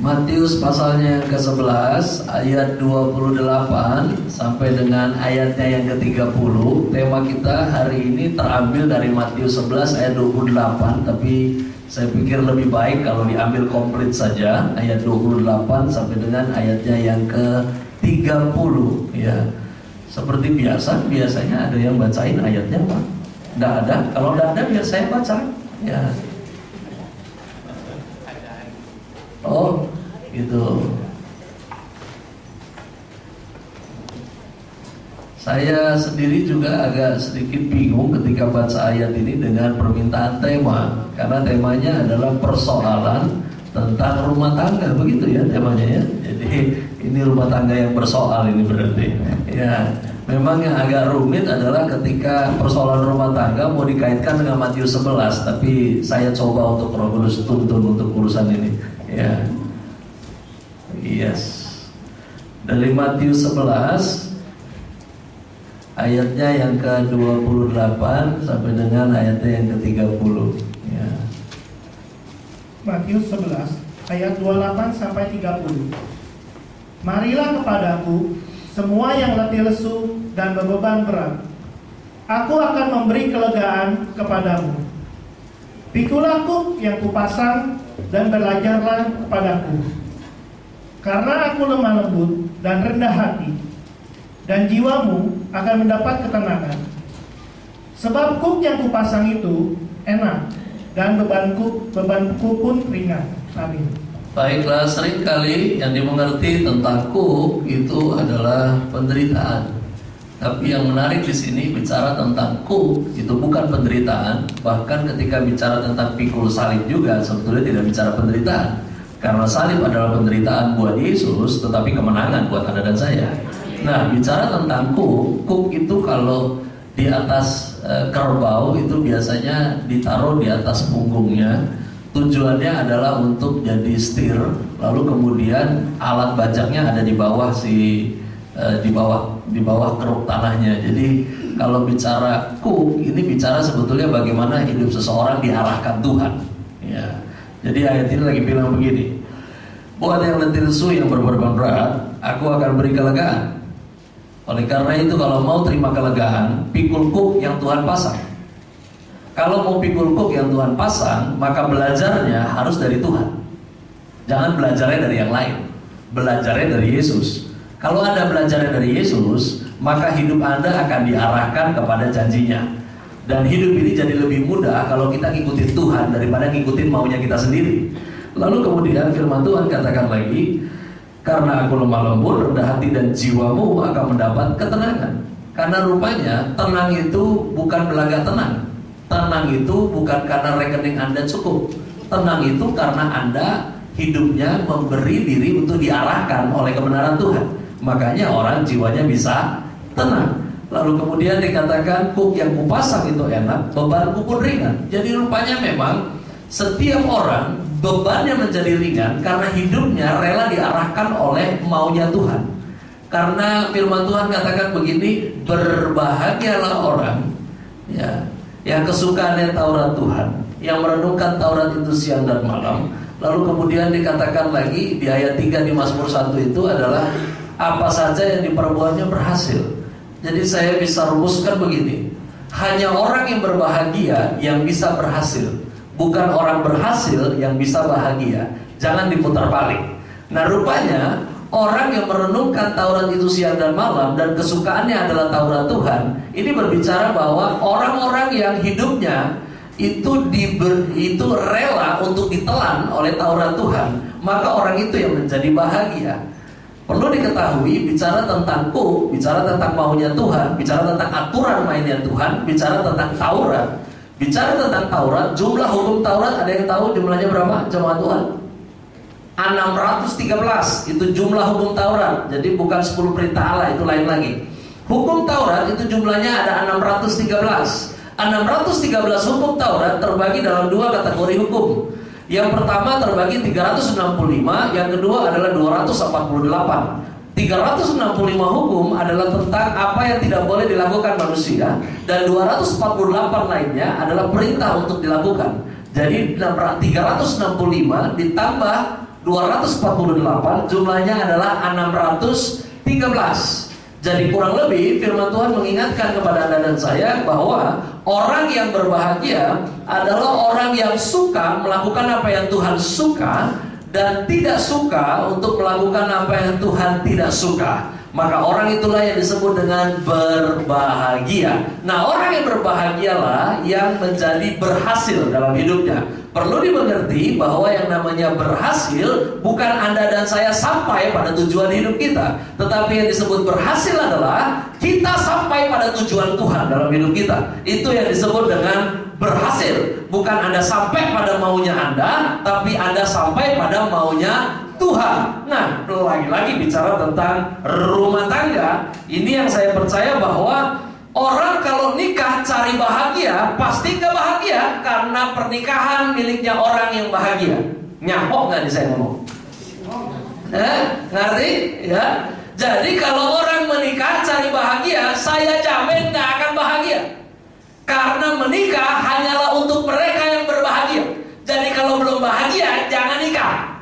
Matius pasalnya yang ke-11 ayat 28 sampai dengan ayatnya yang ke-30. Tema kita hari ini terambil dari Matius 11 ayat 28, tapi saya pikir lebih baik kalau diambil komplit saja ayat 28 sampai dengan ayatnya yang ke-30 ya. Seperti biasanya ada yang bacain ayatnya, Pak? Tidak ada. Kalau tidak ada biar saya baca ya. Oh, gitu. Saya sendiri juga agak sedikit bingung ketika baca ayat ini dengan permintaan tema, karena temanya adalah persoalan tentang rumah tangga, begitu ya temanya ya. Jadi ini rumah tangga yang bersoal ini berarti. Ya, memang yang agak rumit adalah ketika persoalan rumah tangga mau dikaitkan dengan Matius 11, tapi saya coba untuk Roh Kudus tuntun untuk urusan ini. Ya. Yes. Dari Matius 11 ayatnya yang ke-28 sampai dengan ayatnya yang ke-30 ya. Matius 11 ayat 28 sampai 30. Marilah kepadaku semua yang letih lesu dan berbeban berat, aku akan memberi kelegaan kepadamu. Pikulah kuk yang kupasang dan belajarlah kepadaku, karena aku lemah lembut dan rendah hati, dan jiwamu akan mendapat ketenangan. Sebab kuk yang kupasang itu enak, dan bebanku pun ringan. Amin. Baiklah, seringkali yang dimengerti tentang kuk itu adalah penderitaan. Tapi yang menarik di sini bicara tentang kuk itu bukan penderitaan. Bahkan ketika bicara tentang pikul salib juga sebetulnya tidak bicara penderitaan, karena salib adalah penderitaan buat Yesus, tetapi kemenangan buat Anda dan saya. Nah, bicara tentang kuk itu kalau di atas kerbau itu biasanya ditaruh di atas punggungnya. Tujuannya adalah untuk jadi setir, lalu kemudian alat bajaknya ada di bawah di bawah keruk tanahnya. Jadi kalau bicara kuk ini bicara sebetulnya bagaimana hidup seseorang diarahkan Tuhan. Ya. Jadi ayat ini lagi bilang begini, buat yang letih lesu yang berbeban berat, aku akan beri kelegaan. Oleh karena itu kalau mau terima kelegaan, pikul kuk yang Tuhan pasang. Kalau mau pikul kuk yang Tuhan pasang, maka belajarnya harus dari Tuhan. Jangan belajarnya dari yang lain, belajarnya dari Yesus. Kalau Anda belajarnya dari Yesus, maka hidup Anda akan diarahkan kepada janjinya. Dan hidup ini jadi lebih mudah kalau kita ngikutin Tuhan daripada ngikutin maunya kita sendiri. Lalu kemudian firman Tuhan katakan lagi, karena aku lemah lembut, rendah hati, dan jiwamu akan mendapat ketenangan. Karena rupanya tenang itu bukan belaga tenang. Tenang itu bukan karena rekening Anda cukup. Tenang itu karena Anda hidupnya memberi diri untuk diarahkan oleh kebenaran Tuhan. Makanya orang jiwanya bisa tenang. Lalu kemudian dikatakan kuk yang kupasang itu enak, bebanku pun ringan. Jadi rupanya memang setiap orang bebannya menjadi ringan karena hidupnya rela diarahkan oleh maunya Tuhan. Karena firman Tuhan katakan begini, berbahagialah orang ya, yang kesukaannya Taurat Tuhan, yang merenungkan Taurat itu siang dan malam. Lalu kemudian dikatakan lagi di ayat 3 di Mazmur 1 itu adalah apa saja yang diperbuatnya berhasil. Jadi saya bisa rumuskan begini, hanya orang yang berbahagia yang bisa berhasil, bukan orang berhasil yang bisa bahagia. Jangan diputar balik. Nah rupanya orang yang merenungkan Taurat itu siang dan malam dan kesukaannya adalah Taurat Tuhan, ini berbicara bahwa orang-orang yang hidupnya itu rela untuk ditelan oleh Taurat Tuhan, maka orang itu yang menjadi bahagia. Perlu diketahui, bicara tentang kuk, bicara tentang maunya Tuhan, bicara tentang aturan mainnya Tuhan, bicara tentang Taurat. Bicara tentang Taurat, jumlah hukum Taurat ada yang tahu jumlahnya berapa? Jemaat Tuhan? 613 itu jumlah hukum Taurat. Jadi bukan 10 perintah Allah, itu lain lagi. Hukum Taurat itu jumlahnya ada 613. 613 hukum Taurat terbagi dalam dua kategori hukum. Yang pertama terbagi 365, yang kedua adalah 248. 365 hukum adalah tentang apa yang tidak boleh dilakukan manusia, dan 248 lainnya adalah perintah untuk dilakukan. Jadi 365 ditambah 248, jumlahnya adalah 613. Jadi kurang lebih firman Tuhan mengingatkan kepada Anda dan saya bahwa orang yang berbahagia adalah orang yang suka melakukan apa yang Tuhan suka dan tidak suka untuk melakukan apa yang Tuhan tidak suka. Maka orang itulah yang disebut dengan berbahagia. Nah, orang yang berbahagialah yang menjadi berhasil dalam hidupnya. Perlu dimengerti bahwa yang namanya berhasil bukan Anda dan saya sampai pada tujuan hidup kita, tetapi yang disebut berhasil adalah kita sampai pada tujuan Tuhan dalam hidup kita. Itu yang disebut dengan berhasil. Bukan Anda sampai pada maunya Anda, tapi Anda sampai pada maunya Tuhan. Nah, lagi-lagi bicara tentang rumah tangga, ini yang saya percaya bahwa orang kalau nikah cari bahagia, pasti gak bahagia, karena pernikahan miliknya orang yang bahagia. Nyapok gak nih saya ngomong? Ngerti? Ya. Jadi kalau orang menikah cari bahagia, saya jamin gak akan bahagia. Karena menikah hanyalah untuk mereka yang berbahagia. Jadi kalau belum bahagia, jangan nikah.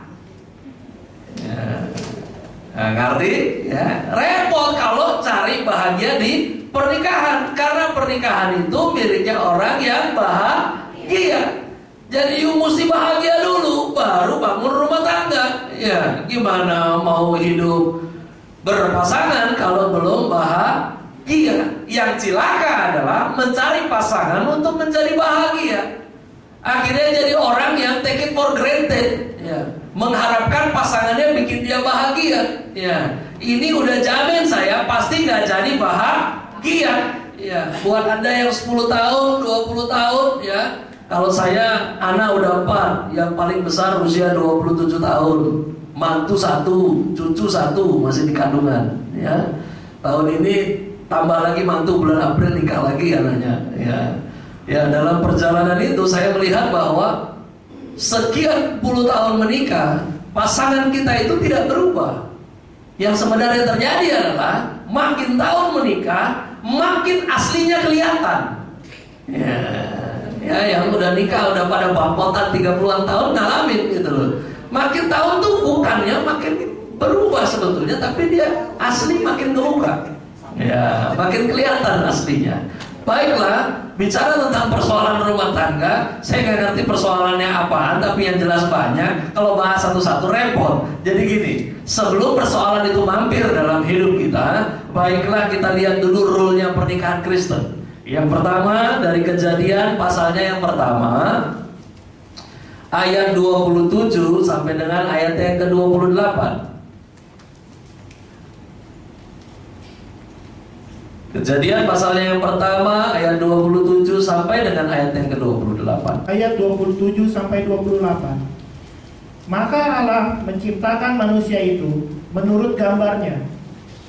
Nah, ngerti? Ya. Repot kalau cari bahagia di pernikahan, karena pernikahan itu miliknya orang yang bahagia. Jadi you mesti bahagia dulu, baru bangun rumah tangga. Ya, gimana mau hidup berpasangan kalau belum bahagia? Yang cilaka adalah mencari pasangan untuk menjadi bahagia. Akhirnya jadi orang yang take it for granted. Ya, mengharapkan pasangannya bikin dia bahagia. Ya, ini udah jamin saya pasti gak jadi bahagia. Ya, buat Anda yang 10 tahun, 20 tahun, ya. Kalau saya anak udah 4, yang paling besar usia 27 tahun, mantu 1, cucu 1 masih di kandungan. Ya, tahun ini tambah lagi mantu, bulan April nikah lagi anaknya. Ya, dalam perjalanan itu saya melihat bahwa sekian puluh tahun menikah, pasangan kita itu tidak berubah. Yang sebenarnya terjadi adalah makin tahun menikah, makin aslinya kelihatan. Ya, yang udah nikah udah pada bangkotan 30-an tahun ngalamin gitu loh. Makin tahun tuh bukannya makin berubah sebetulnya, tapi dia asli makin terbuka. Ya, makin kelihatan aslinya. Baiklah, bicara tentang persoalan rumah tangga, saya nggak ngerti persoalannya apaan, tapi yang jelas banyak. Kalau bahas satu-satu repot. Jadi gini, sebelum persoalan itu mampir dalam hidup kita, baiklah kita lihat dulu rule-nya pernikahan Kristen. Yang pertama dari Kejadian pasalnya yang pertama, ayat 27 sampai dengan ayat yang ke-28. Kejadian pasalnya yang pertama ayat 27 sampai dengan ayat yang ke-28. Ayat 27 sampai 28. Maka Allah menciptakan manusia itu menurut gambarnya.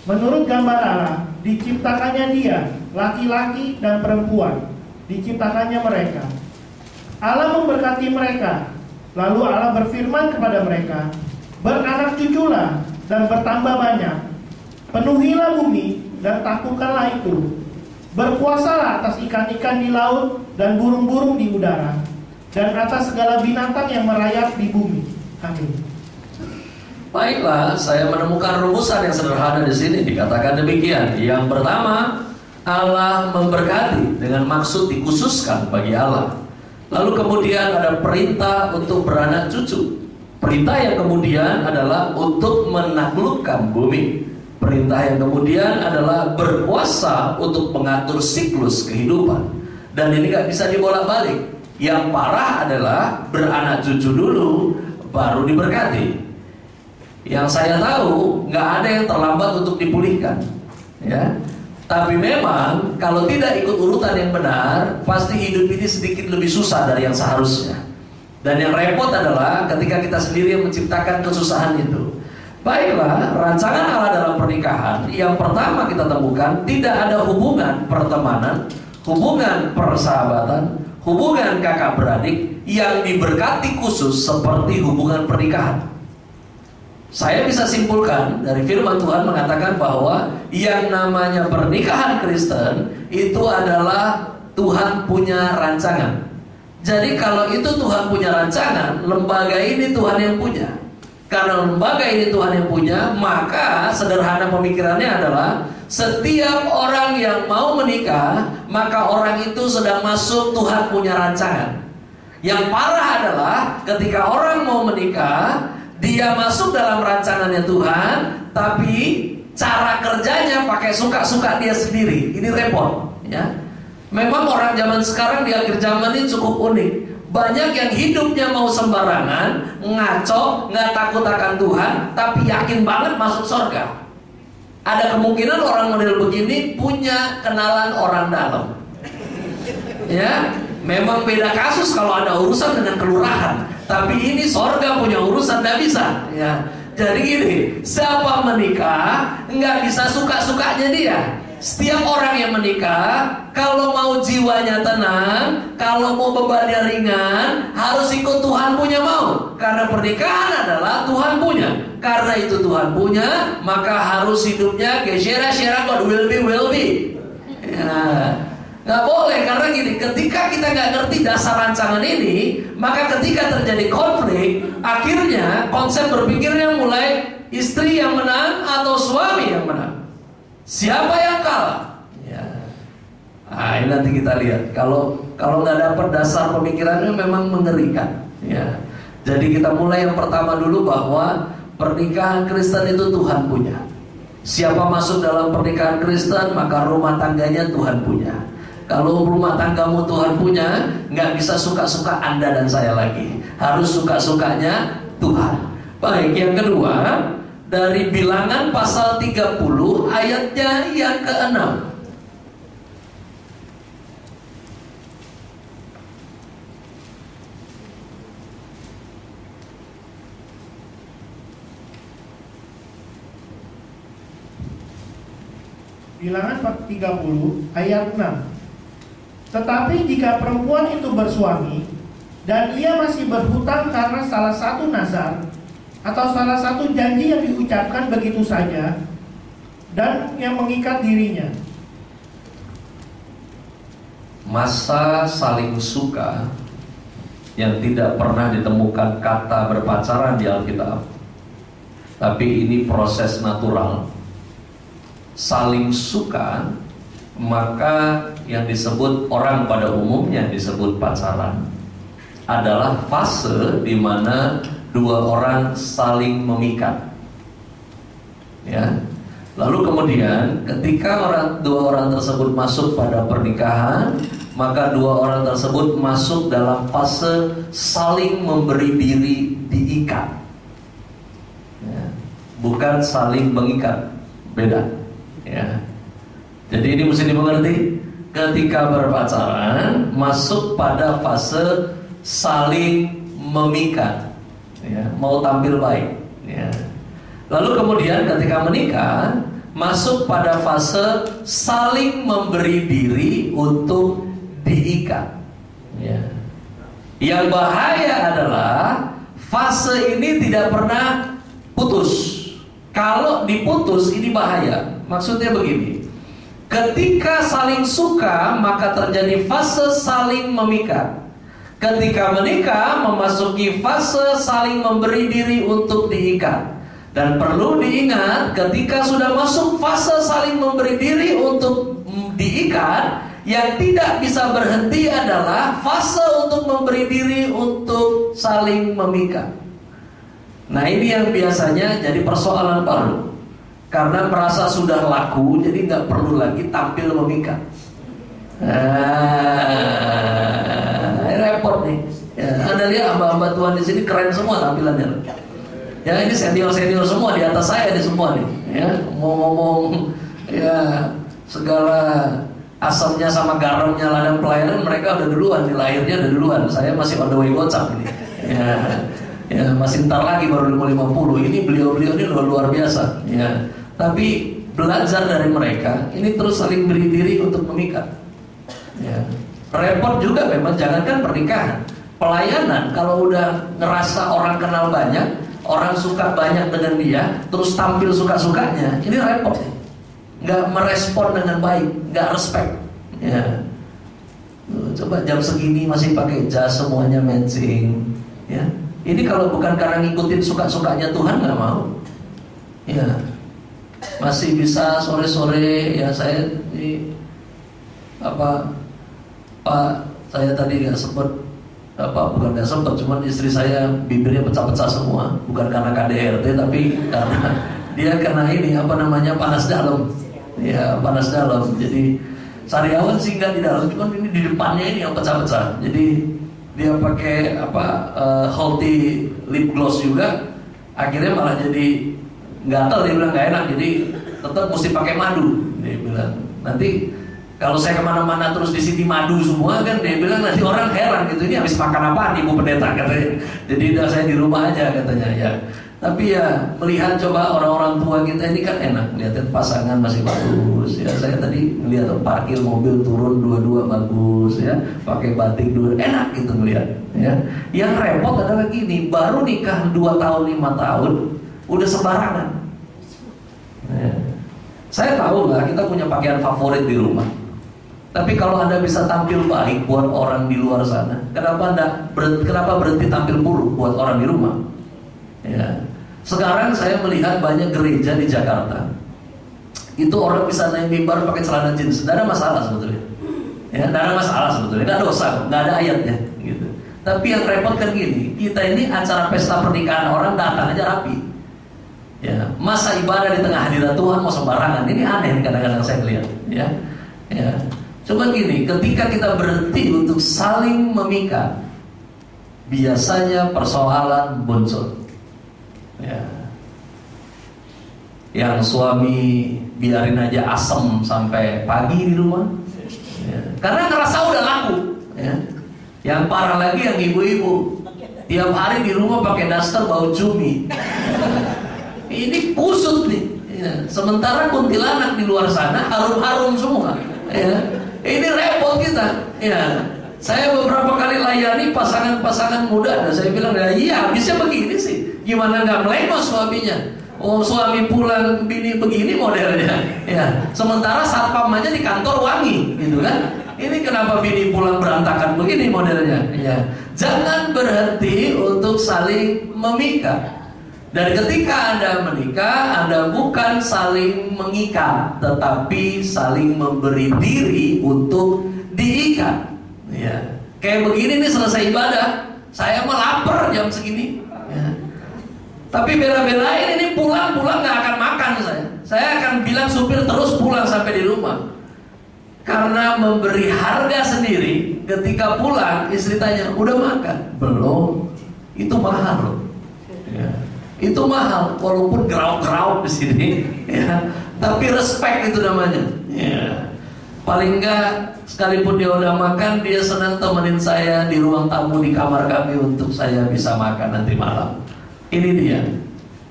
Menurut gambar Allah diciptakannya dia, laki-laki dan perempuan, diciptakannya mereka. Allah memberkati mereka. Lalu Allah berfirman kepada mereka, beranak cuculah dan bertambah banyak. Penuhilah bumi dan taklukkanlah itu. Berkuasalah atas ikan-ikan di laut dan burung-burung di udara, dan atas segala binatang yang merayap di bumi. Amin. Baiklah, saya menemukan rumusan yang sederhana di sini. Dikatakan demikian. Yang pertama, Allah memberkati dengan maksud dikhususkan bagi Allah. Lalu kemudian ada perintah untuk beranak cucu. Perintah yang kemudian adalah untuk menaklukkan bumi. Perintah yang kemudian adalah berkuasa untuk mengatur siklus kehidupan. Dan ini gak bisa dibolak-balik. Yang parah adalah beranak cucu dulu, baru diberkati. Yang saya tahu gak ada yang terlambat untuk dipulihkan, ya. Tapi memang kalau tidak ikut urutan yang benar, pasti hidup ini sedikit lebih susah dari yang seharusnya. Dan yang repot adalah ketika kita sendiri yang menciptakan kesusahan itu. Baiklah, rancangan Allah dalam pernikahan yang pertama kita temukan tidak ada hubungan pertemanan, hubungan persahabatan, hubungan kakak beradik yang diberkati khusus seperti hubungan pernikahan. Saya bisa simpulkan dari firman Tuhan mengatakan bahwa yang namanya pernikahan Kristen itu adalah Tuhan punya rancangan. Jadi kalau itu Tuhan punya rancangan, lembaga ini Tuhan yang punya. Karena lembaga ini Tuhan yang punya, maka sederhana pemikirannya adalah setiap orang yang mau menikah, maka orang itu sedang masuk Tuhan punya rancangan. Yang parah adalah ketika orang mau menikah, dia masuk dalam rancangannya Tuhan, tapi cara kerjanya pakai suka-suka dia sendiri. Ini repot, ya. Memang orang zaman sekarang di akhir zaman ini cukup unik. Banyak yang hidupnya mau sembarangan, ngaco, nggak takut akan Tuhan, tapi yakin banget masuk surga. Ada kemungkinan orang model begini punya kenalan orang dalam. Ya, memang beda kasus kalau ada urusan dengan kelurahan. Tapi ini surga punya urusan, nggak bisa. Ya, jadi gini, siapa menikah nggak bisa suka-sukanya dia. Setiap orang yang menikah, kalau mau jiwanya tenang, kalau mau bebannya ringan, harus ikut Tuhan punya mau. Karena pernikahan adalah Tuhan punya. Karena itu Tuhan punya, maka harus hidupnya gesyera-syera God will be. Ya, nggak boleh, karena gini, ketika kita nggak ngerti dasar rancangan ini, maka ketika terjadi konflik, akhirnya konsep berpikirnya mulai istri yang menang atau suami yang menang. Siapa yang kalah? Ya. Nah, ini nanti kita lihat. Kalau nggak dapat dasar pemikirannya memang mengerikan. Ya. Jadi kita mulai yang pertama dulu bahwa pernikahan Kristen itu Tuhan punya. Siapa masuk dalam pernikahan Kristen, maka rumah tangganya Tuhan punya. Kalau rumah tanggamu Tuhan punya, nggak bisa suka-suka Anda dan saya lagi. Harus suka-sukanya Tuhan. Baik, yang kedua, dari Bilangan pasal 30 ayatnya yang ke-6. Bilangan 30 ayat 6. Tetapi jika perempuan itu bersuami dan ia masih berhutang karena salah satu nazar atau salah satu janji yang diucapkan begitu saja dan yang mengikat dirinya, masa saling suka yang tidak pernah ditemukan kata berpacaran di Alkitab, tapi ini proses natural. Saling suka, maka yang disebut orang pada umumnya disebut pacaran adalah fase di mana dua orang saling memikat. Ya. Lalu kemudian ketika dua orang tersebut masuk pada pernikahan, maka dua orang tersebut masuk dalam fase saling memberi diri diikat. Ya. Bukan saling mengikat, beda. Ya. Jadi ini mesti dimengerti. Ketika berpacaran masuk pada fase saling memikat. Ya, mau tampil baik. Ya. Lalu kemudian ketika menikah masuk pada fase saling memberi diri untuk diikat. Ya. Yang bahaya adalah fase ini tidak pernah putus. Kalau diputus ini bahaya. Maksudnya begini, ketika saling suka maka terjadi fase saling memikat. Ketika menikah memasuki fase saling memberi diri untuk diikat. Dan perlu diingat, ketika sudah masuk fase saling memberi diri untuk diikat, yang tidak bisa berhenti adalah fase untuk memberi diri untuk saling memikat. Nah, ini yang biasanya jadi persoalan baru. Karena merasa sudah laku, jadi nggak perlu lagi tampil memikat. Repot nih. Ya, Anda lihat hamba-hamba Tuhan di sini keren semua tampilannya. Ya, ini senior-senior semua di atas saya ini semua nih. Ya, mau ngomong ya segala asamnya sama garamnya ladang pelayanan mereka udah duluan, nih lahirnya udah duluan. Saya masih on the way gocap ini. Ya, masih ntar lagi baru 50. Ini beliau-beliau ini luar biasa. Ya, tapi belajar dari mereka, ini terus saling beri diri untuk memikat. Ya. Repot juga memang, jangankan pernikahan, pelayanan kalau udah ngerasa orang kenal banyak, orang suka banyak dengan dia, terus tampil suka-sukanya, ini repot. Nggak merespon dengan baik, nggak respect. Ya. Coba jam segini masih pakai jas semuanya matching. Ya. Ini kalau bukan karena ngikutin suka-sukanya Tuhan nggak mau. Ya, masih bisa sore-sore ya saya ini apa Pak, saya tadi nggak sempet bukan nggak sempet, cuman istri saya bibirnya pecah-pecah semua, bukan karena KDRT tapi karena dia kena ini panas dalam. Ya, panas dalam. Jadi sariawan sih nggak di dalam, cuman ini di depannya ini yang pecah-pecah. Jadi dia pakai healthy lip gloss juga, akhirnya malah jadi gatal. Dia bilang nggak enak, jadi tetap mesti pakai madu. Dia bilang nanti kalau saya kemana-mana terus di sini madu semua kan, dia bilang nanti orang heran gitu, ini habis makan apaan Ibu Pendeta katanya. Jadi udah saya di rumah aja katanya ya. Tapi ya melihat coba orang-orang tua kita ini kan enak, lihatin pasangan masih bagus ya. Saya tadi melihat parkir mobil turun dua-dua bagus ya, pakai batik dua, enak gitu melihat ya. Yang repot adalah gini, baru nikah 2 tahun 5 tahun udah sembarangan ya. Saya tahu lah kita punya pakaian favorit di rumah, tapi kalau Anda bisa tampil baik buat orang di luar sana, kenapa berhenti tampil buruk buat orang di rumah? Ya. Sekarang saya melihat banyak gereja di Jakarta, itu orang bisa naik mimbar pakai celana jeans, tidak ada masalah sebetulnya. Ya, tidak ada masalah sebetulnya, tidak dosa, tidak ada ayatnya. Gitu. Tapi yang repot kan gini, kita ini acara pesta pernikahan orang datang aja rapi. Ya, masa ibadah di tengah hadirat Tuhan mau sembarangan, ini aneh kadang-kadang saya lihat. Ya, ya. Coba gini, ketika kita berhenti untuk saling memikat, biasanya persoalan muncul. Ya. Yang suami biarin aja asem sampai pagi di rumah ya. Karena ngerasa udah laku ya. Yang parah lagi yang ibu-ibu tiap hari di rumah pakai daster bau cumi. Ini kusut nih ya. Sementara kuntilanak di luar sana harum-harum semua ya. Ini repot kita ya. Saya beberapa kali layani pasangan-pasangan muda, dan saya bilang ya iya habisnya begini sih. Gimana nggak melengos suaminya? Oh, suami pulang bini begini modelnya ya. Sementara satpam aja di kantor wangi gitu kan. Ini kenapa bini pulang berantakan begini modelnya ya. Jangan berhenti untuk saling memikat. Dan ketika Anda menikah, Anda bukan saling mengikat, tetapi saling memberi diri untuk diikat ya. Kayak begini nih selesai ibadah, saya mah lapar jam segini ya. Tapi bela-belain ini pulang gak akan makan saya akan bilang supir terus pulang sampai di rumah. Karena memberi harga sendiri. Ketika pulang istri tanya, udah makan? Belum. Itu mahal loh ya. Itu mahal, walaupun grauk-grauk di sini ya. Tapi respect itu namanya ya. Paling enggak sekalipun dia udah makan, dia senang temenin saya di ruang tamu di kamar kami untuk saya bisa makan nanti malam. Ini dia.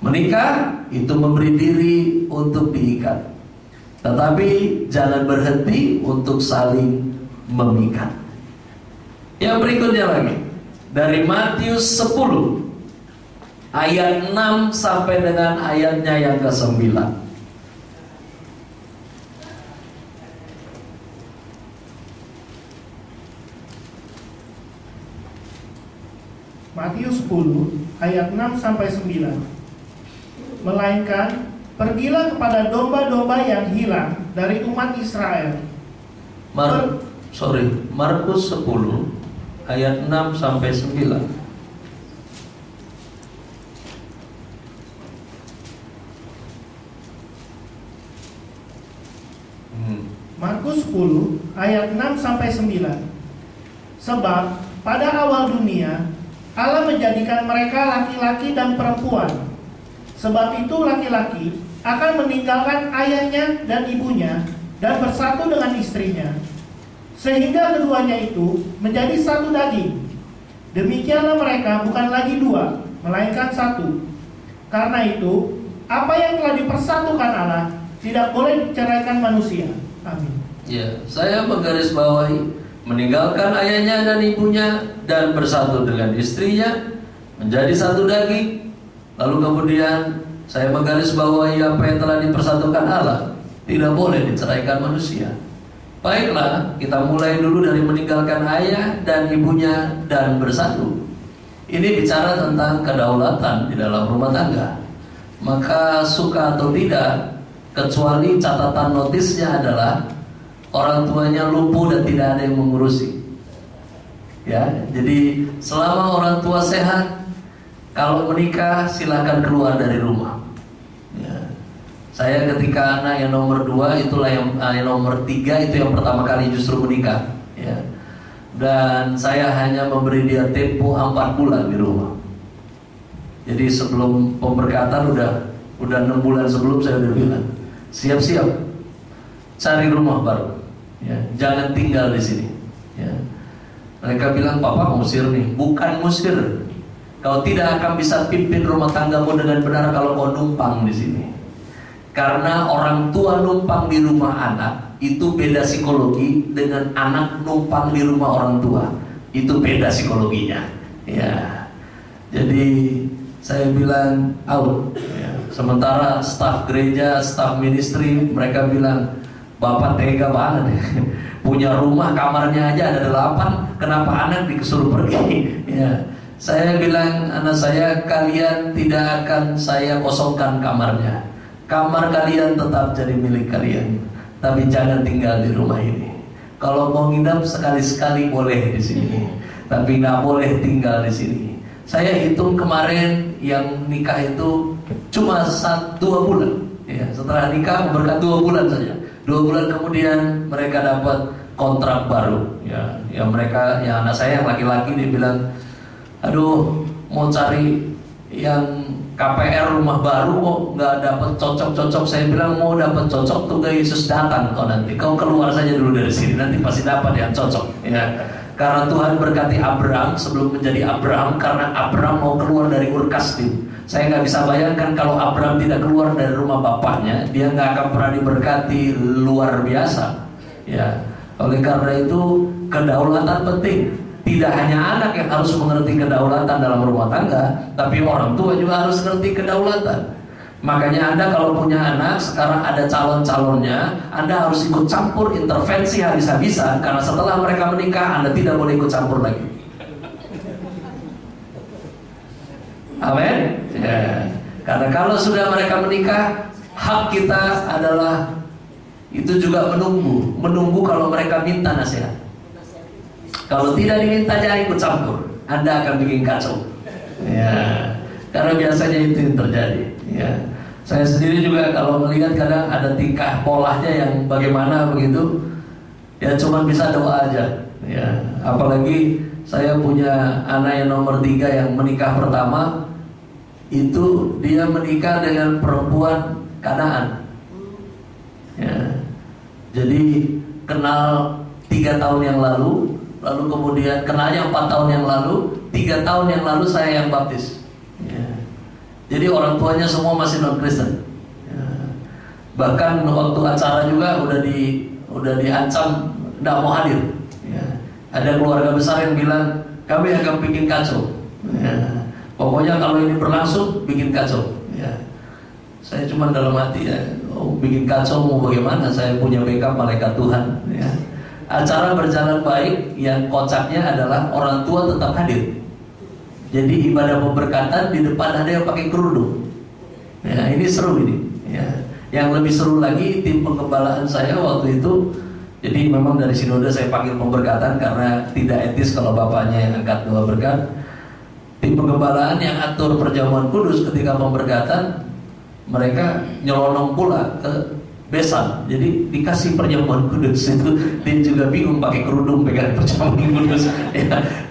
Menikah itu memberi diri untuk diikat. Tetapi jangan berhenti untuk saling memikat. Yang berikutnya lagi, dari Matius 10 ayat 6 sampai dengan ayatnya yang ke-9. Matius 10 ayat 6 sampai 9. Melainkan pergilah kepada domba-domba yang hilang dari umat Israel. Markus 10 ayat 6 sampai 9. Markus 10 ayat 6 sampai 9. Sebab pada awal dunia Allah menjadikan mereka laki-laki dan perempuan. Sebab itu laki-laki akan meninggalkan ayahnya dan ibunya dan bersatu dengan istrinya, sehingga keduanya itu menjadi satu daging. Demikianlah mereka bukan lagi dua, melainkan satu. Karena itu, apa yang telah dipersatukan Allah tidak boleh diceraikan manusia. Amin. Ya, saya menggarisbawahi meninggalkan ayahnya dan ibunya dan bersatu dengan istrinya menjadi satu daging. Lalu kemudian saya menggarisbawahi apa yang telah dipersatukan Allah tidak boleh diceraikan manusia. Baiklah, kita mulai dulu dari meninggalkan ayah dan ibunya dan bersatu. Ini bicara tentang kedaulatan di dalam rumah tangga. Maka suka atau tidak, kecuali catatan notisnya adalah orang tuanya lumpuh dan tidak ada yang mengurusi. Ya, jadi selama orang tua sehat, kalau menikah silakan keluar dari rumah. Ya. Saya ketika anak yang nomor 2, itulah yang nomor 3 itu yang pertama kali justru menikah. Ya. Dan saya hanya memberi dia tempo 4 bulan di rumah. Jadi sebelum pemberkatan udah 6 bulan sebelum saya udah bilang, siap-siap cari rumah baru. Ya, jangan tinggal di sini. Ya. Mereka bilang, "Papa ngusir nih." Bukan ngusir. Kau tidak akan bisa pimpin rumah tanggamu dengan benar kalau kau numpang di sini. Karena orang tua numpang di rumah anak itu beda psikologi dengan anak numpang di rumah orang tua. Itu beda psikologinya. Ya. Jadi saya bilang out. Ya. Sementara staf gereja, staf ministry mereka bilang, "Bapak tega banget. Punya rumah kamarnya aja ada 8, kenapa anak disuruh pergi?" Ya. Saya bilang, anak saya, kalian tidak akan saya kosongkan kamarnya. Kamar kalian tetap jadi milik kalian, tapi jangan tinggal di rumah ini. Kalau mau nginap sekali-sekali boleh di sini, tapi nggak boleh tinggal di sini. Saya hitung kemarin yang nikah itu cuma 2 bulan. Ya, setelah nikah berkat 2 bulan saja. 2 bulan kemudian mereka dapat kontrak baru. Ya mereka, ya anak saya yang laki-laki dia bilang, "Aduh, mau cari yang KPR rumah baru kok nggak dapat cocok-cocok." Saya bilang, "Mau dapat cocok tunggu Yesus datang kau nanti. Kau keluar saja dulu dari sini, nanti pasti dapat yang cocok." Ya, karena Tuhan berkati Abraham sebelum menjadi Abraham, karena Abraham mau keluar dari Ur Kasdim. Saya nggak bisa bayangkan kalau Abraham tidak keluar dari rumah bapaknya, dia nggak akan pernah diberkati luar biasa. Ya, oleh karena itu kedaulatan penting. Tidak hanya anak yang harus mengerti kedaulatan dalam rumah tangga, tapi orang tua juga harus mengerti kedaulatan. Makanya Anda kalau punya anak, sekarang ada calon-calonnya, Anda harus ikut campur, intervensi habis-habisan, karena setelah mereka menikah, Anda tidak boleh ikut campur lagi. Amin. Ya. Karena kalau sudah mereka menikah, hak kita adalah itu juga menunggu kalau mereka minta nasihat. Kalau tidak diminta jangan ikut campur, Anda akan bikin kacau. Ya, karena biasanya itu yang terjadi. Ya, saya sendiri juga kalau melihat kadang ada tingkah polanya yang bagaimana begitu, ya cuma bisa doa aja. Ya, apalagi saya punya anak yang nomor 3 yang menikah pertama, itu dia menikah dengan perempuan Kanaan. Ya, jadi kenal 3 tahun yang lalu kemudian kenalnya 4 tahun yang lalu, 3 tahun yang lalu saya yang baptis. Ya. Jadi orang tuanya semua masih non Kristen. Ya. Bahkan waktu acara juga udah diancam tidak mau hadir. Ya. Ada keluarga besar yang bilang kami akan bikin kacau. Ya. Pokoknya kalau ini berlangsung bikin kacau. Ya. Saya cuma dalam hati ya, bikin kacau mau bagaimana? Saya punya backup malaikat Tuhan. Ya. Acara berjalan baik, yang kocaknya adalah orang tua tetap hadir. Jadi ibadah pemberkatan di depan ada yang pakai kerudung. Ya, ini seru ini. Ya. Yang lebih seru lagi, tim pengembalaan saya waktu itu, jadi memang dari sinode saya panggil pemberkatan karena tidak etis kalau bapaknya yang angkat doa berkat. Tim pengembalaan yang atur perjamuan kudus ketika pemberkatan, mereka nyelonong pula ke besan, jadi dikasih perjamuan kudus. Itu dia juga bingung pakai kerudung pegang perjamuan kudus.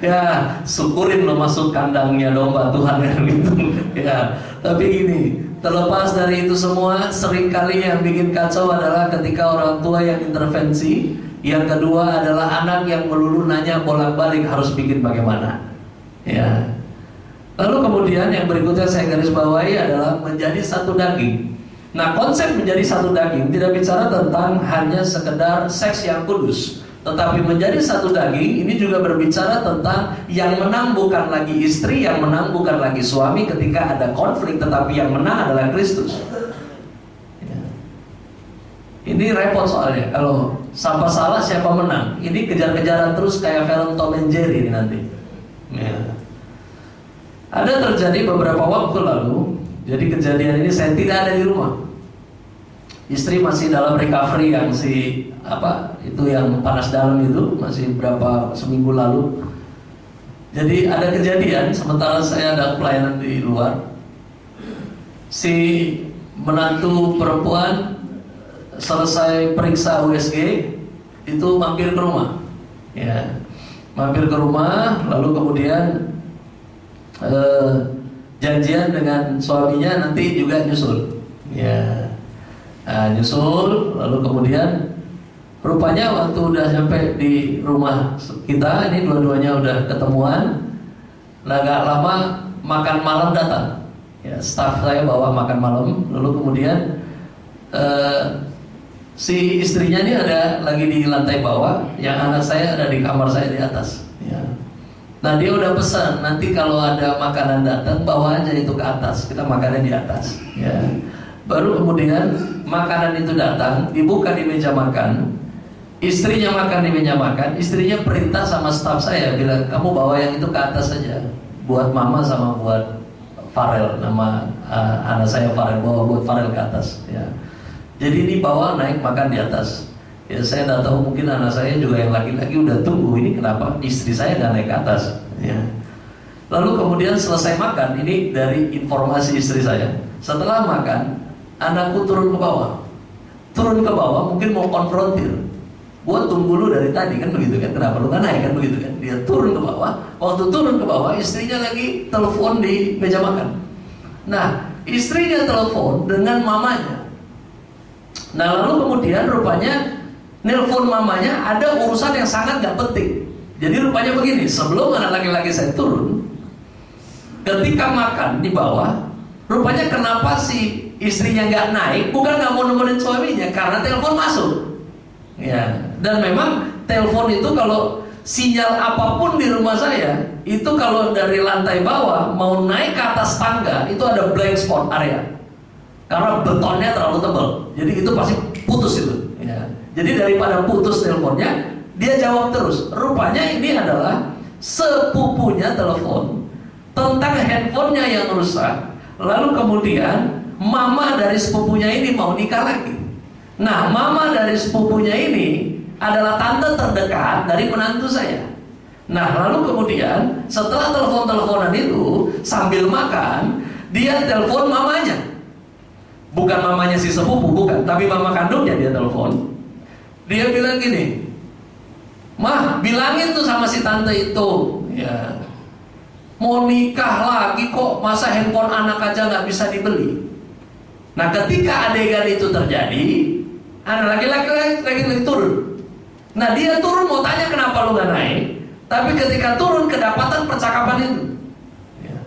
Ya syukurin lo masuk kandangnya domba Tuhan kan gitu. Ya, tapi gini, terlepas dari itu semua, seringkali yang bikin kacau adalah ketika orang tua yang intervensi. Yang kedua adalah anak yang melulu nanya bolak-balik harus bikin bagaimana. Ya. Lalu kemudian yang berikutnya saya garis bawahi adalah menjadi satu daging. Nah, konsep menjadi satu daging tidak bicara tentang hanya sekedar seks yang kudus, tetapi menjadi satu daging ini juga berbicara tentang yang menang bukan lagi istri, yang menang bukan lagi suami ketika ada konflik, tetapi yang menang adalah Kristus. Ya. Ini repot soalnya, kalau siapa salah siapa menang. Ini kejar-kejaran terus kayak film Tom and Jerry ini nanti. Ya. Ada terjadi beberapa waktu lalu. Jadi kejadian ini saya tidak ada di rumah. Istri masih dalam recovery yang itu yang panas dalam itu, masih berapa seminggu lalu. Jadi ada kejadian sementara saya ada pelayanan di luar. Si menantu perempuan selesai periksa USG itu mampir ke rumah. Ya, mampir ke rumah, lalu kemudian janjian dengan suaminya nanti juga nyusul. Ya, nyusul, lalu kemudian rupanya waktu udah sampai di rumah kita, ini dua-duanya udah ketemuan. Nah, gak lama makan malam datang. Ya, staf saya bawa makan malam, lalu kemudian si istrinya ini ada lagi di lantai bawah, yang anak saya ada di kamar saya di atas. Ya. Nah, dia udah pesan nanti kalau ada makanan datang bawa aja itu ke atas, kita makannya di atas. Ya. Baru kemudian makanan itu datang, dibuka di meja makan. Istrinya makan di meja makan, istrinya perintah sama staf saya bilang, kamu bawa yang itu ke atas saja, buat mama sama buat Farel, nama anak saya Farel, bawa buat Farel ke atas. Ya. Jadi ini bawa naik makan di atas. Ya, saya tidak tahu, mungkin anak saya juga yang laki-laki udah tunggu ini kenapa istri saya nggak naik ke atas. Ya. Lalu kemudian selesai makan, ini dari informasi istri saya. Setelah makan, anakku turun ke bawah. Turun ke bawah mungkin mau konfrontir. Gua tunggu lu dari tadi kan begitu kan, kenapa lu gak naik kan begitu kan. Dia turun ke bawah, waktu turun ke bawah istrinya lagi telepon di meja makan. Nah, istrinya telepon dengan mamanya. Nah, lalu kemudian rupanya nelpon mamanya ada urusan yang sangat gak penting. Jadi rupanya begini, sebelum anak laki-laki saya turun, ketika makan di bawah, rupanya kenapa si istrinya gak naik, bukan gak mau nemenin suaminya, karena telepon masuk. Ya, dan memang telepon itu kalau sinyal apapun di rumah saya, itu kalau dari lantai bawah mau naik ke atas tangga itu ada blank spot area, karena betonnya terlalu tebal. Jadi itu pasti putus itu. Ya. Jadi daripada putus teleponnya, dia jawab terus. Rupanya ini adalah sepupunya telepon tentang handphonenya yang rusak. Lalu kemudian mama dari sepupunya ini mau nikah lagi. Nah, mama dari sepupunya ini adalah tante terdekat dari menantu saya. Nah, lalu kemudian setelah telepon-teleponan itu sambil makan, dia telepon mamanya. Bukan mamanya si sepupu, bukan, tapi mama kandungnya dia telepon. Dia bilang gini, "Mah, bilangin tuh sama si tante itu, ya, mau nikah lagi kok, masa handphone anak aja nggak bisa dibeli." Nah, ketika adegan itu terjadi, anak laki-laki turun. Nah, dia turun mau tanya kenapa lu gak naik, tapi ketika turun kedapatan percakapan itu. Ya.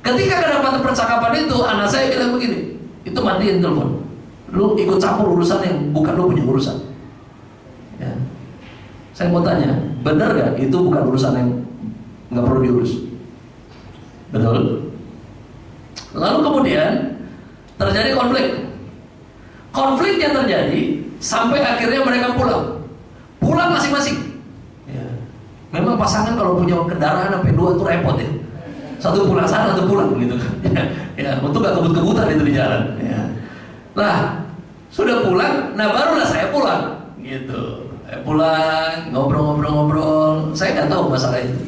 Ketika kedapatan percakapan itu, anak saya bilang begini, itu matiin telepon. Lu ikut campur urusan yang bukan lu punya urusan. Ya. Saya mau tanya, benar gak itu bukan urusan yang gak perlu diurus? Betul. Lalu kemudian terjadi konflik. Konflik yang terjadi sampai akhirnya mereka pulang masing-masing. Ya. Memang pasangan kalau punya kendaraan sampai 2 itu repot ya. Satu pulang sana, satu pulang gitu. Ya, untuk gak kebut-kebutan itu di jalan. Ya. Nah, sudah pulang, nah barulah saya pulang. Gitu. Saya pulang, ngobrol-ngobrol. Saya nggak tahu masalah itu.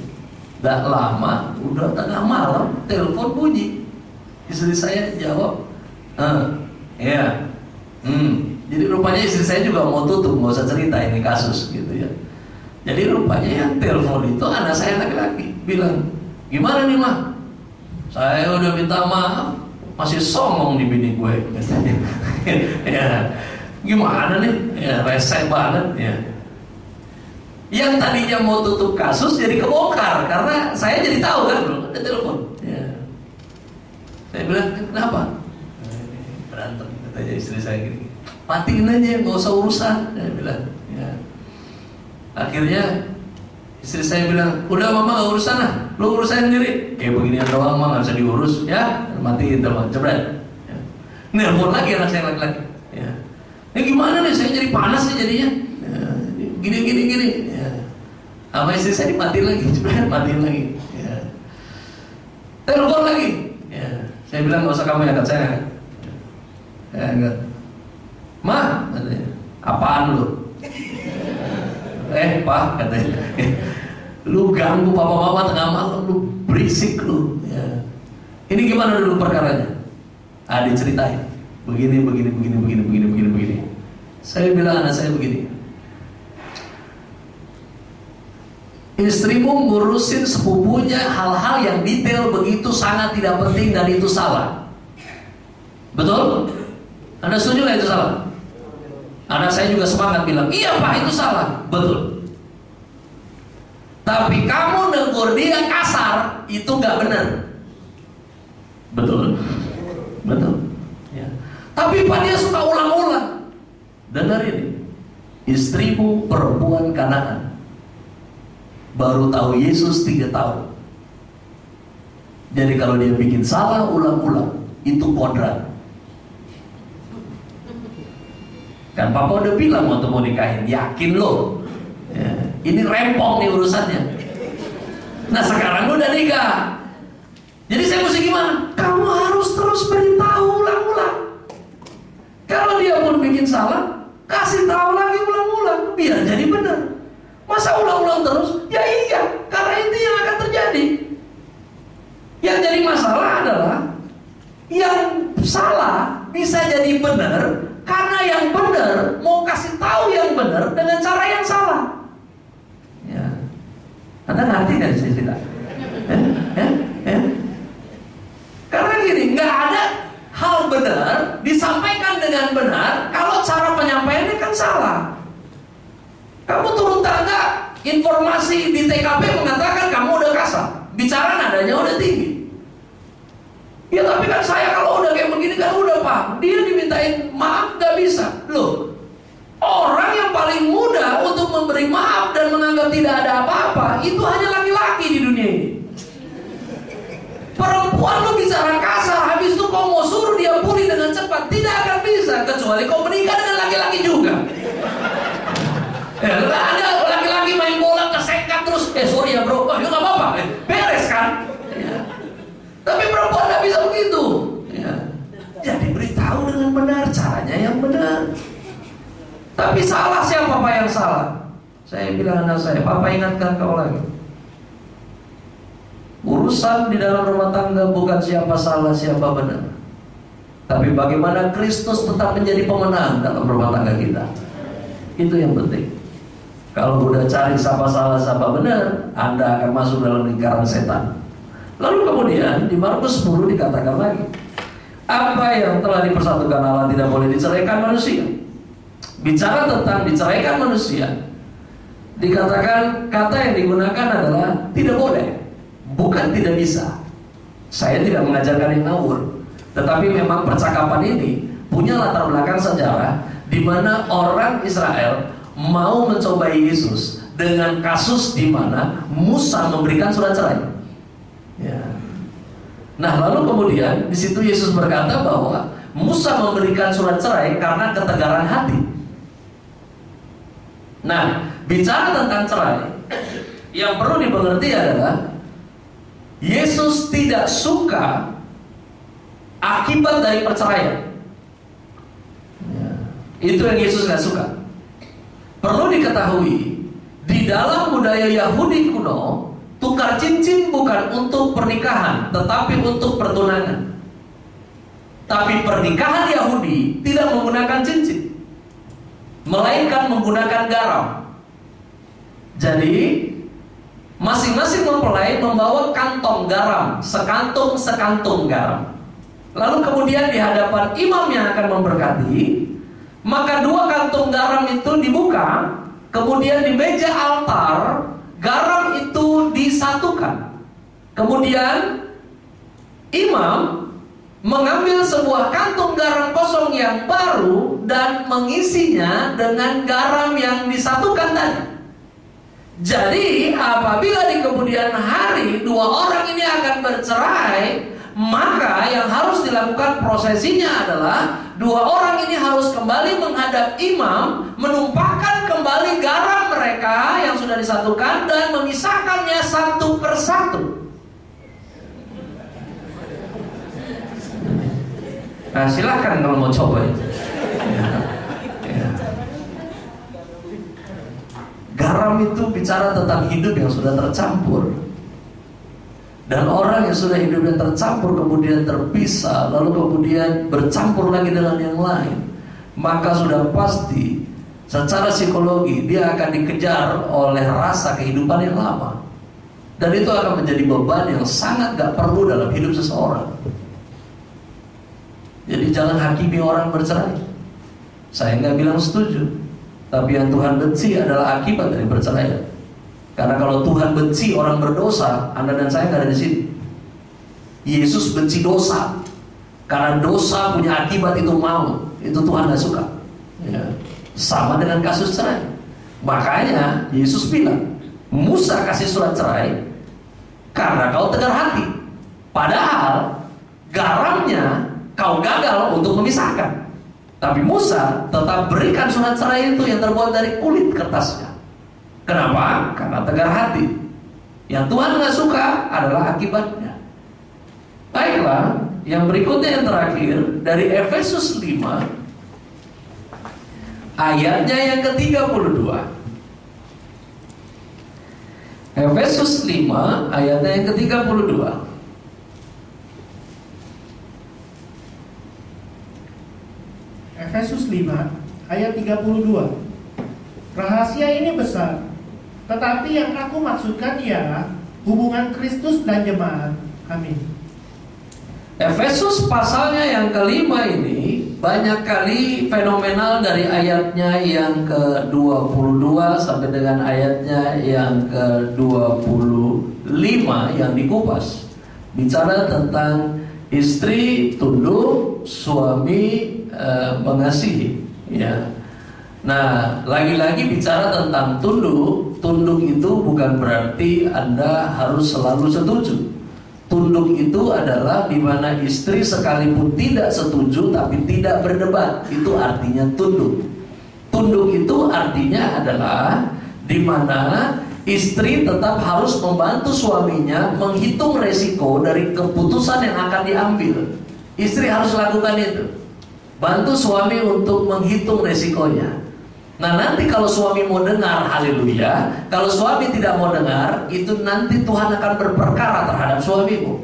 Nggak lama, udah tengah malam, telepon bunyi. Istri saya jawab, ya. Jadi rupanya istri saya juga mau tutup, nggak usah cerita ini kasus gitu ya. Jadi rupanya yang telepon itu anak saya laki-laki, bilang, "Gimana nih mah? Saya udah minta maaf, masih songong di bini gue." Ya, gimana nih? Ya, rese banget ya. Yang tadinya mau tutup kasus jadi kebongkar karena saya jadi tahu kan, belum ada telepon. Ya. Saya bilang, "Kenapa?" "Berantem," katanya istri saya gini. "Matiin aja, nggak usah urusan," saya bilang. Ya. Akhirnya istri saya bilang, "Udah mama nggak urusan lah, lu urusan sendiri. Kayak beginian doang mah nggak bisa diurus, ya." Matiin telepon, jebret. Ya. Nelpon lagi anak saya laki-laki. Ya. Gimana nih? Saya jadi panas nih jadinya. Ya. Gini. Ya. Sama istri saya dimatiin lagi, jebret, matiin lagi. Ya. Telepon lagi. Ya, saya bilang nggak usah kamu angkat, saya angkat. Saya angkat. Ma, katanya, apaan lu? Pak, katanya, lu ganggu papa mama tengah malam, lu berisik lu. Ya. Ini gimana dulu perkaranya? Diceritain. Begini. Saya bilang anak saya begini. Istrimu ngurusin sepupunya hal-hal yang detail begitu sangat tidak penting dan itu salah. Betul? Anda setuju nggak itu salah? Anak saya juga semangat bilang, iya Pak, itu salah. Betul. Tapi kamu negur dia kasar, itu nggak benar. Betul. Ya. Tapi Pak, dia suka ulang-ulang. Dengar ini, istrimu perempuan Kanaan, baru tahu Yesus 3 tahun. Jadi kalau dia bikin salah ulang-ulang, itu kodrat. Kan Papa udah bilang waktu mau nikahin, yakin lo ya, ini rempong nih urusannya. Nah sekarang udah nikah, jadi saya mesti gimana? Kamu harus terus beritahu ulang-ulang. Kalau dia pun bikin salah, kasih tahu lagi ulang-ulang, biar jadi benar. Masa ulang-ulang terus? Ya iya, karena itu yang akan terjadi. Yang jadi masalah adalah yang salah bisa jadi benar karena yang benar mau kasih tahu yang benar dengan cara yang salah. Ya, Anda ngerti kan saya cerita? Karena gini, nggak ada hal benar disampaikan dengan benar kalau cara penyampaiannya kan salah. Kamu turun tangga, informasi di TKP mengatakan kamu udah kasar, bicara nadanya udah tinggi. Ya tapi kan saya kalau udah kayak begini kan udah Pak, dia dimintain maaf gak bisa. Loh, orang yang paling mudah untuk memberi maaf dan menganggap tidak ada apa-apa itu hanya laki-laki di dunia ini. Perempuan lu bicara kasar, habis itu kau mau suruh dia pulih dengan cepat, tidak akan bisa, kecuali kau menikah dengan laki-laki juga. Ada laki-laki main bola kesekat terus, sorry ya bro, ya gak apa-apa, beres kan. Tapi perempuan tidak bisa begitu ya. Jadi beritahu dengan benar, caranya yang benar. Tapi salah siapa Pak yang salah? Saya bilang anak saya, Papa ingatkan kau lagi, urusan di dalam rumah tangga bukan siapa salah siapa benar, tapi bagaimana Kristus tetap menjadi pemenang dalam rumah tangga kita. Itu yang penting. Kalau udah cari siapa salah siapa benar, Anda akan masuk dalam lingkaran setan. Lalu kemudian di Markus 10 dikatakan lagi, apa yang telah dipersatukan Allah tidak boleh diceraikan manusia. Bicara tentang diceraikan manusia, dikatakan kata yang digunakan adalah tidak boleh, bukan tidak bisa. Saya tidak mengajarkan yang ngawur, tetapi memang percakapan ini punya latar belakang sejarah di mana orang Israel mau mencobai Yesus dengan kasus di mana Musa memberikan surat cerai. Ya. Nah lalu kemudian di situ Yesus berkata bahwa Musa memberikan surat cerai karena ketegaran hati. Nah bicara tentang cerai, yang perlu dimengerti adalah Yesus tidak suka akibat dari perceraian. Ya. Itu yang Yesus gak suka. Perlu diketahui, di dalam budaya Yahudi kuno, tukar cincin bukan untuk pernikahan, tetapi untuk pertunangan. Tapi pernikahan Yahudi tidak menggunakan cincin, melainkan menggunakan garam. Jadi masing-masing mempelai membawa kantong garam, sekantung garam. Lalu kemudian di hadapan imam yang akan memberkati, maka 2 kantung garam itu dibuka, kemudian di meja altar garam itu disatukan. Kemudian imam mengambil sebuah kantung garam kosong yang baru dan mengisinya dengan garam yang disatukan tadi. Jadi apabila di kemudian hari 2 orang ini akan bercerai, maka yang harus dilakukan prosesinya adalah 2 orang ini harus kembali menghadap imam, menumpahkan kembali garam mereka yang sudah disatukan dan memisahkannya satu persatu. Nah, silakan kalau mau coba itu. Ya. Ya. Garam itu bicara tentang hidup yang sudah tercampur. Dan orang yang sudah hidupnya tercampur kemudian terpisah, lalu kemudian bercampur lagi dengan yang lain, maka sudah pasti secara psikologi dia akan dikejar oleh rasa kehidupan yang lama. Dan itu akan menjadi beban yang sangat gak perlu dalam hidup seseorang. Jadi jangan hakimi orang bercerai. Saya gak bilang setuju, tapi yang Tuhan benci adalah akibat dari perceraian. Karena kalau Tuhan benci orang berdosa, Anda dan saya nggak ada di sini. Yesus benci dosa, karena dosa punya akibat itu maut. Itu Tuhan nggak suka. Ya. Sama dengan kasus cerai. Makanya Yesus bilang, Musa kasih surat cerai karena kau tegar hati. Padahal garamnya kau gagal untuk memisahkan. Tapi Musa tetap berikan surat cerai itu yang terbuat dari kulit kertasnya. Kenapa? Karena tegar hati. Yang Tuhan nggak suka adalah akibatnya. Baiklah, yang berikutnya yang terakhir dari Efesus 5 ayatnya yang ke-32. Efesus 5 ayatnya yang ke-32. Efesus 5 ayat 32. Rahasia ini besar, tetapi yang aku maksudkan ialah hubungan Kristus dan jemaat. Amin. Efesus pasalnya yang kelima ini banyak kali fenomenal dari ayatnya yang ke-22 sampai dengan ayatnya yang ke-25 yang dikupas. Bicara tentang istri tunduk, suami mengasihi. Ya. Nah, lagi-lagi bicara tentang tunduk. Tunduk itu bukan berarti Anda harus selalu setuju. Tunduk itu adalah di mana istri sekalipun tidak setuju tapi tidak berdebat. Itu artinya tunduk. Tunduk itu artinya adalah di mana istri tetap harus membantu suaminya menghitung resiko dari keputusan yang akan diambil. Istri harus lakukan itu. Bantu suami untuk menghitung resikonya. Nah, nanti kalau suami mau dengar, haleluya. Kalau suami tidak mau dengar, itu nanti Tuhan akan berperkara terhadap suamimu.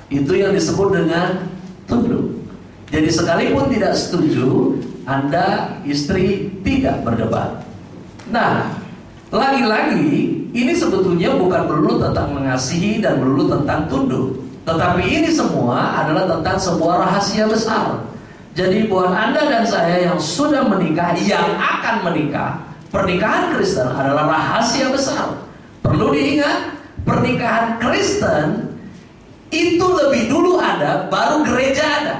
Itu yang disebut dengan tunduk. Jadi sekalipun tidak setuju, Anda istri tidak berdebat. Nah, lagi-lagi ini sebetulnya bukan melulu tentang mengasihi dan melulu tentang tunduk, tetapi ini semua adalah tentang sebuah rahasia besar. Jadi buat Anda dan saya yang sudah menikah, yang akan menikah, pernikahan Kristen adalah rahasia besar. Perlu diingat, pernikahan Kristen itu lebih dulu ada, baru gereja ada.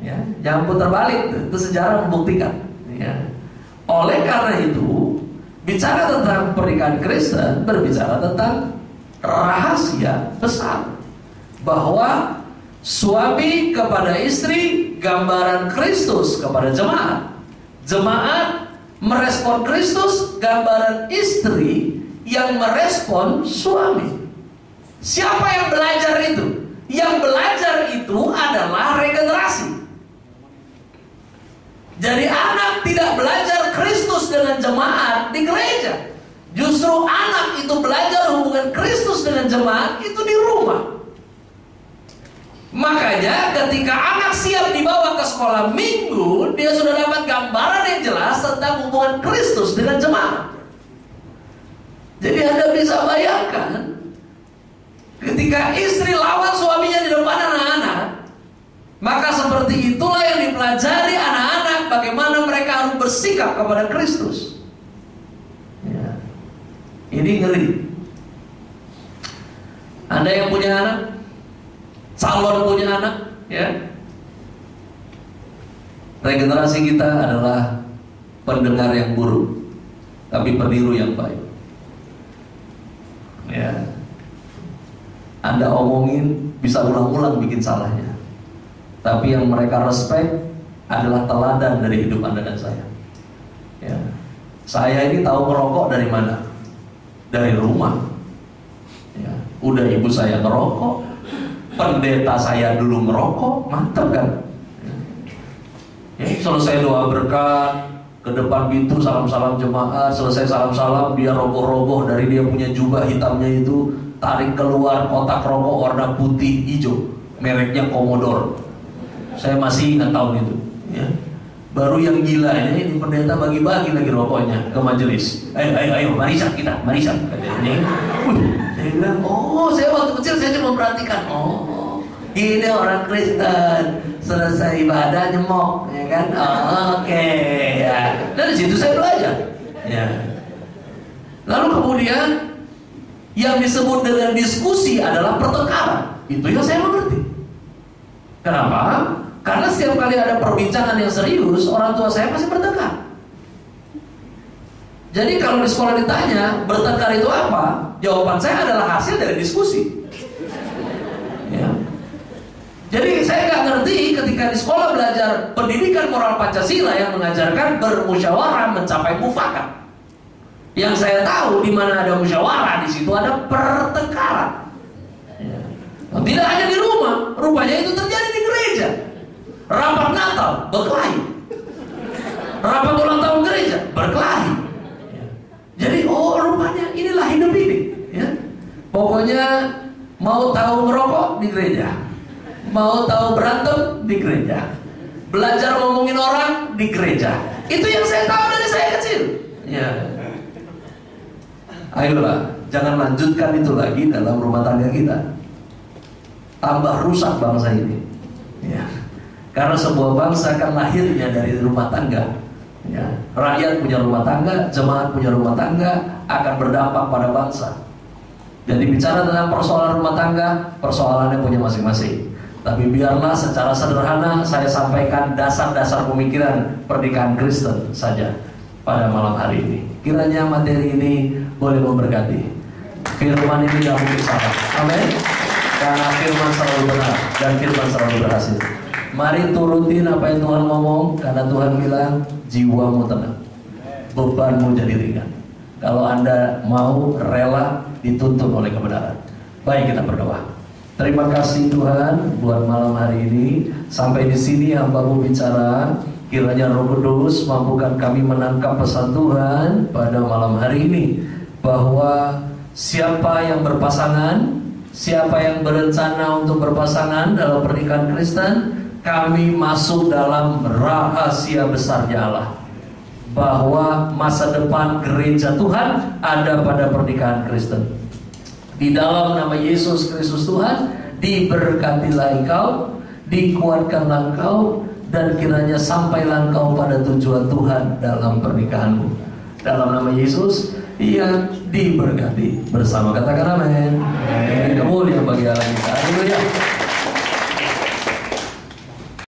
Ya, jangan putar balik, itu sejarah membuktikan. Ya. Oleh karena itu, bicara tentang pernikahan Kristen berbicara tentang rahasia besar, bahwa suami kepada istri gambaran Kristus kepada jemaat. Jemaat merespon Kristus, gambaran istri yang merespon suami. Siapa yang belajar itu? Yang belajar itu adalah regenerasi. Jadi anak tidak belajar Kristus dengan jemaat di gereja. Justru anak itu belajar hubungan Kristus dengan jemaat itu di rumah. Makanya ketika anak siap dibawa ke sekolah minggu, dia sudah dapat gambaran yang jelas tentang hubungan Kristus dengan jemaat. Jadi Anda bisa bayangkan, ketika istri lawan suaminya di depan anak-anak, maka seperti itulah yang dipelajari anak-anak, bagaimana mereka harus bersikap kepada Kristus. Ya. Ini ngeri. Anda yang punya anak, calon punya anak, ya. Regenerasi kita adalah pendengar yang buruk, tapi peniru yang baik. Ya. Anda omongin bisa ulang-ulang bikin salahnya, tapi yang mereka respect adalah teladan dari hidup Anda dan saya. Ya. Saya ini tahu merokok dari mana? Dari rumah. Ya. Udah ibu saya ngerokok, pendeta saya dulu merokok, mantap kan? Selesai doa berkat, ke depan pintu salam-salam jemaat, selesai salam-salam dia rogoh-rogoh dari dia punya jubah hitamnya itu, tarik keluar kotak rokok warna putih hijau, mereknya Commodore. Saya masih ingat tahun itu, ya. Baru yang gilanya ini pendeta bagi-bagi lagi rokoknya ke majelis. Ayo, marisan kita, marisan katanya. Saya bilang, oh, saya waktu kecil saya cuma perhatikan, oh, ini orang Kristen selesai ibadah nyemok, ya kan? Oh, oke, ya. Dari situ saya belajar, ya. Lalu kemudian yang disebut dengan diskusi adalah pertengkaran. Itu yang saya mengerti. Kenapa? Karena setiap kali ada perbincangan yang serius, orang tua saya pasti bertengkar. Jadi kalau di sekolah ditanya bertengkar itu apa, jawaban saya adalah hasil dari diskusi, ya. Jadi saya nggak ngerti ketika di sekolah belajar pendidikan moral Pancasila yang mengajarkan bermusyawarah mencapai mufakat. Yang saya tahu di mana ada musyawarah, di situ ada pertengkaran. Ya. Tidak hanya di rumah, rupanya itu terjadi di gereja. Rapat Natal berkelahi, rapat ulang tahun gereja berkelahi. Ya. Jadi rupanya inilah hidup ini. Ya. Pokoknya mau tahu ngerokok di gereja, mau tahu berantem di gereja, belajar ngomongin orang di gereja. Itu yang saya tahu dari saya kecil. Ya. Ayolah, jangan lanjutkan itu lagi dalam rumah tangga kita. Tambah rusak bangsa ini. Ya. Karena sebuah bangsa kan lahirnya dari rumah tangga. Ya. Rakyat punya rumah tangga, jemaat punya rumah tangga, akan berdampak pada bangsa. Jadi bicara tentang persoalan rumah tangga, persoalannya punya masing-masing. Tapi biarlah secara sederhana saya sampaikan dasar-dasar pemikiran pernikahan Kristen saja pada malam hari ini. Kiranya materi ini boleh memberkati. Firman ini tidak mungkin salah. Amin. Karena firman selalu benar dan firman selalu berhasil. Mari turutin apa yang Tuhan ngomong, karena Tuhan bilang jiwamu tenang, bebanmu jadi ringan. Kalau Anda mau rela dituntun oleh kebenaran. Baik, kita berdoa. Terima kasih Tuhan buat malam hari ini. Sampai di sini hamba-Mu bicara. Kiranya Roh Kudus mampukan kami menangkap pesan Tuhan pada malam hari ini, bahwa siapa yang berpasangan, siapa yang berencana untuk berpasangan dalam pernikahan Kristen, kami masuk dalam rahasia besarnya Allah, bahwa masa depan gereja Tuhan ada pada pernikahan Kristen. Di dalam nama Yesus Kristus Tuhan, diberkatilah engkau, dikuatkanlah engkau, dan kiranya sampailah engkau pada tujuan Tuhan dalam pernikahanmu. Dalam nama Yesus, ia diberkati bersama. Katakan amin. Kemuliaan bagi Allah kita. Haleluya.